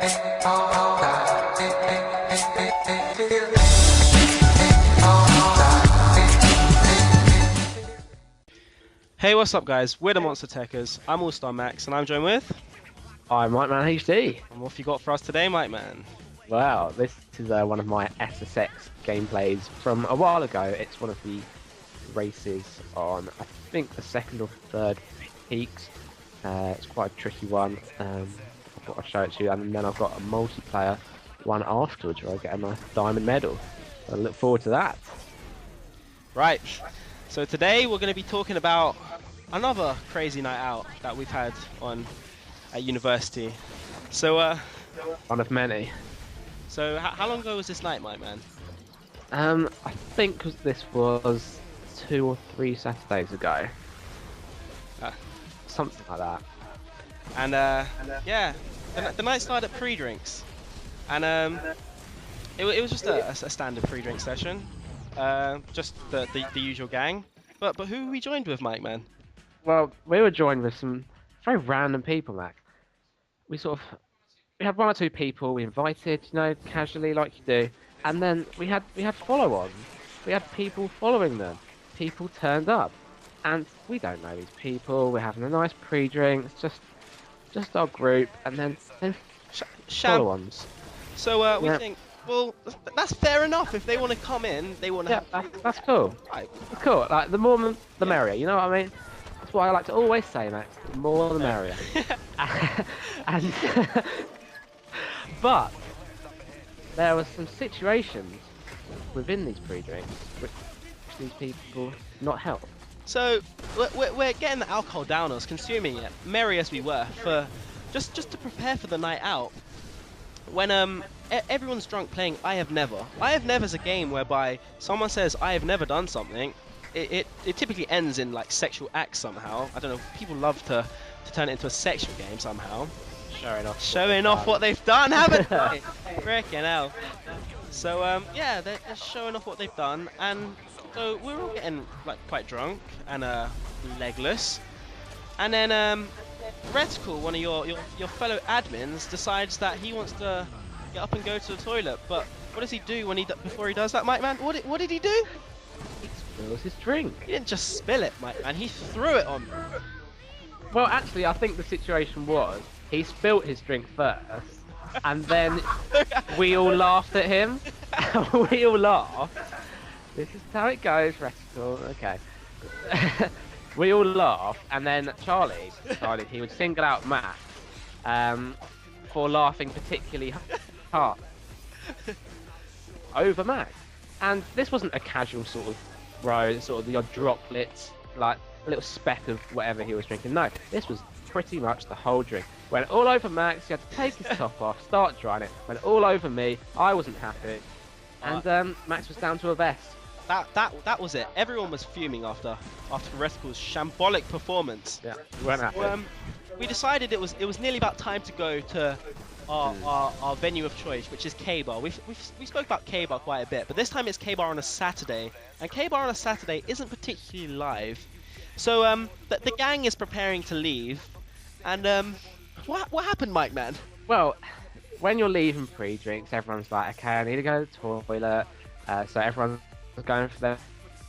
Hey, what's up guys? We're the MonsterTekkers. I'm AllstarMax and I'm joined with... I'm MikeMan HD. And what have you got for us today, MikeMan? Wow, this is one of my SSX gameplays from a while ago. It's one of the races on, I think, the second or third peaks. It's quite a tricky one. I thought I'd show it to you, and then I've got a multiplayer one afterwards where I get a nice diamond medal. I look forward to that. Right, so today we're going to be talking about another crazy night out that we've had at university. So, One of many. So how long ago was this night, MikeMan? I think this was 2 or 3 Saturdays ago. Something like that. And yeah, the night started at pre-drinks, and it was just a standard pre-drink session, just the usual gang. But who were we joined with, MikeMan? Well, we were joined with some very random people, Mac. We had 1 or 2 people we invited, you know, casually like you do, and then we had follow-ons. We had people following them. People turned up, and we don't know these people. We're having a nice pre-drink. It's just our group, and then follow-ons. So we think, well, that's fair enough. If they want to come in, they want to. Yeah, that's cool. Right. That's cool. Like the more the merrier. You know what I mean? That's what I like to always say, Max. The more the merrier. And but there were some situations within these pre-drinks which these people did not help. So we're getting the alcohol down us, consuming it, merry as we were, for just to prepare for the night out. When everyone's drunk playing I Have Never. I Have Never is a game whereby someone says I have never done something. It typically ends in like sexual acts somehow. I don't know. People love to turn it into a sexual game somehow. Showing off what they've done, haven't they? Frickin' hell. So yeah, they're showing off what they've done, and so we're all getting like quite drunk and legless, and then Reticle, one of your fellow admins, decides that he wants to get up and go to the toilet. But what does he do before he does that, MikeMan? What did he do? He spills his drink. He didn't just spill it, MikeMan. He threw it on me. Well, actually, I think the situation was he spilt his drink first, and then we all laughed at him. We all laughed. This is how it goes, Reticle. Okay. We all laughed, and then Charlie, he would single out Matt for laughing particularly hard over Matt. And this wasn't a casual sort of row, sort of the odd droplets, like a little speck of whatever he was drinking. No, this was pretty much the whole drink. Went all over Max, he had to take his top off, start drying it. Went all over me, I wasn't happy. And Max was down to a vest. That was it. Everyone was fuming after Reticle's shambolic performance. Yeah, we weren't happy. We decided it was nearly about time to go to our venue of choice, which is K-Bar. We spoke about K-Bar quite a bit, but this time it's K-Bar on a Saturday, and K-Bar on a Saturday isn't particularly live. So the gang is preparing to leave, and what happened, MikeMan? Well, when you're leaving pre-drinks, everyone's like, okay, I need to go to the toilet. So everyone's going for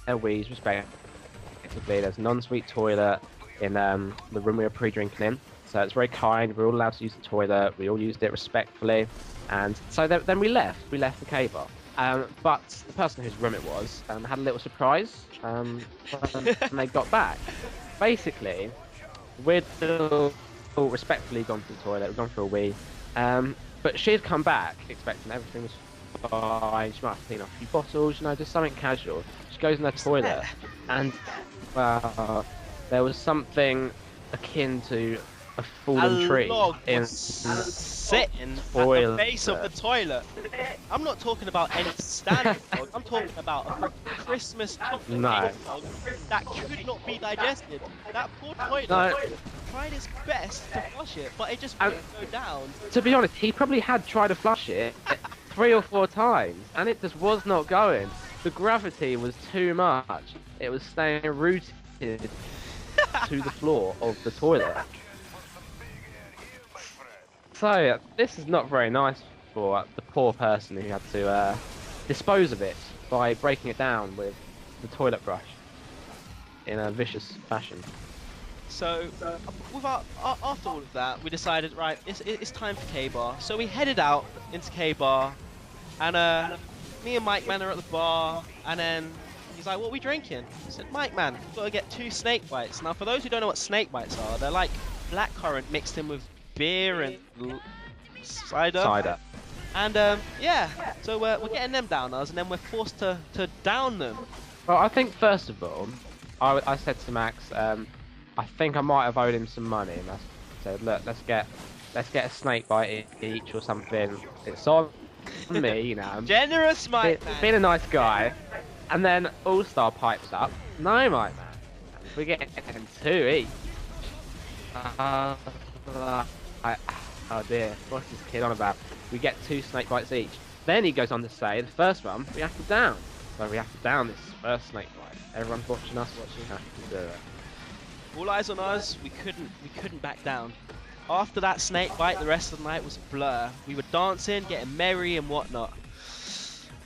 their wees, respectively. There's an ensuite toilet in the room we were pre-drinking in. So it's very kind. We're all allowed to use the toilet. We all used it respectfully. And so then we left. We left the K-Bar. But the person whose room it was had a little surprise when they got back. Basically, we'd all respectfully gone to the toilet. We'd gone for a wee. But she had come back expecting everything was fine. She might have cleaned off a few bottles, you know, just something casual. She goes in the toilet, and well, there was something akin to a fallen tree in sitting at the base of the toilet. I'm not talking about any standard log. I'm talking about a Christmas chocolate log that could not be digested. That poor toilet tried its best to flush it, but it just wouldn't go down. To be honest, he probably had tried to flush it 3 or 4 times, and it just was not going. The gravity was too much. It was staying rooted to the floor of the toilet. So this is not very nice for the poor person who had to dispose of it by breaking it down with the toilet brush in a vicious fashion. So, with after all of that, we decided, right, it's time for K-Bar. So we headed out into K-Bar, and me and Mike Man are at the bar, and then he's like, what are we drinking? I said, Mike Man, we've got to get 2 snake bites. Now, for those who don't know what snake bites are, they're like blackcurrant mixed in with beer and cider. Cider. And yeah, so we're getting them downers, and then we're forced to down them. Well, I think first of all, I said to Max, I think I might have owed him some money, and I said, look, let's get a snake bite each or something. It's on me, you know. I'm Generous, Mike Man. being a nice guy. And then All-Star pipes up. No, Mike Man, we're getting 2 each. Oh dear, what's this kid on about? We get 2 snake bites each. Then he goes on to say, the first one we have to down. So we have to down this first snake bite. Everyone's watching us, we have to do it. All eyes on us. We couldn't back down. After that snake bite, the rest of the night was a blur. We were dancing, getting merry and whatnot.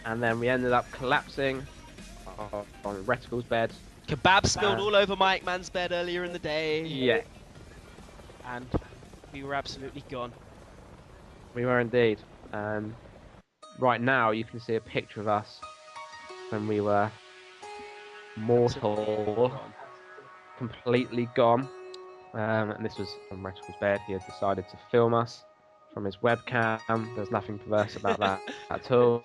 And then we ended up collapsing on Reticle's bed. Kebab spilled all over Mike Man's bed earlier in the day. Yeah. And we were absolutely gone. We were indeed. Right now you can see a picture of us when we were mortal, completely gone. And this was on Reticle's bed. He had decided to film us from his webcam. There's nothing perverse about that at all.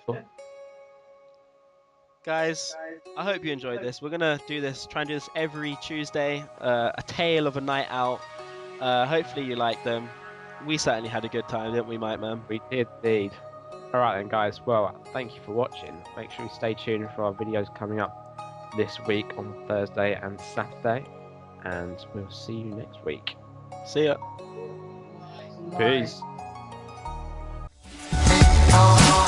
Guys, I hope you enjoyed this. We're gonna try and do this every Tuesday. A tale of a night out. Hopefully you like them. We certainly had a good time, didn't we, Mike Man? We did indeed. Alright then guys, well, thank you for watching. Make sure you stay tuned for our videos coming up this week on Thursday and Saturday. And we'll see you next week. See ya. Peace. Oh.